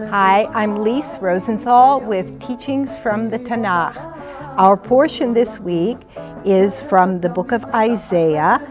Hi, I'm Lise Rosenthal with Teachings from the Tanakh. Our portion this week is from the book of Isaiah.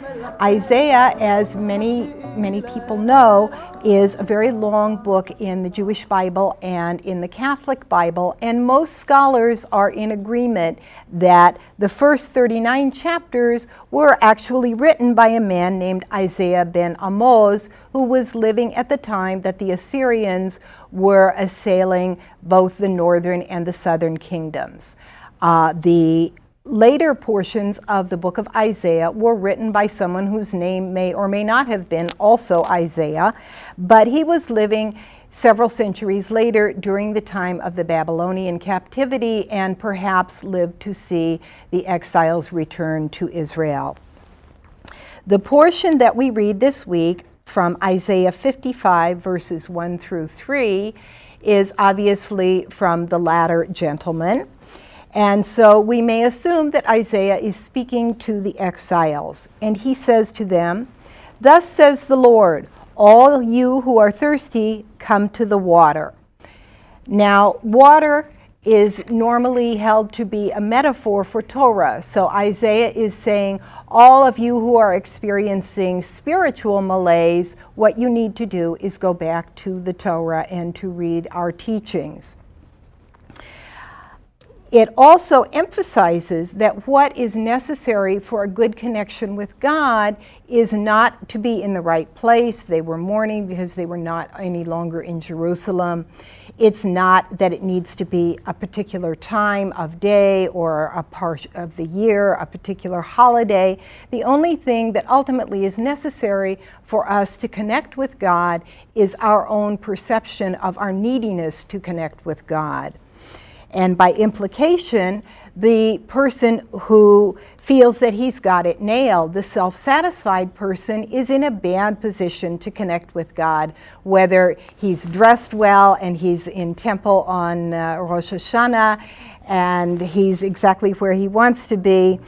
Isaiah, as many people know, is a very long book in the Jewish Bible and in the Catholic Bible, and most scholars are in agreement that the first 39 chapters were actually written by a man named Isaiah ben Amoz, who was living at the time that the Assyrians were assailing both the northern and the southern kingdoms. The later portions of the book of Isaiah were written by someone whose name may or may not have been also Isaiah, but he was living several centuries later during the time of the Babylonian captivity and perhaps lived to see the exiles return to Israel. The portion that we read this week from Isaiah 55 verses 1 through 3 is obviously from the latter gentleman. And so we may assume that Isaiah is speaking to the exiles. And he says to them, "Thus says the Lord, all you who are thirsty, come to the water." Now, water is normally held to be a metaphor for Torah. So Isaiah is saying, all of you who are experiencing spiritual malaise, what you need to do is go back to the Torah and to read our teachings. It also emphasizes that what is necessary for a good connection with God is not to be in the right place. They were mourning because they were not any longer in Jerusalem. It's not that it needs to be a particular time of day or a part of the year, a particular holiday. The only thing that ultimately is necessary for us to connect with God is our own perception of our neediness to connect with God. And by implication, the person who feels that he's got it nailed, the self-satisfied person, is in a bad position to connect with God. Whether he's dressed well and he's in temple on Rosh Hashanah and he's exactly where he wants to be,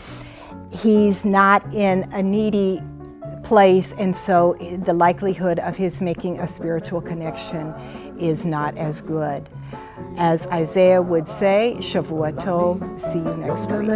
he's not in a needy place, and so the likelihood of his making a spiritual connection is not as good. As Isaiah would say, Shavua Tov, see you next week.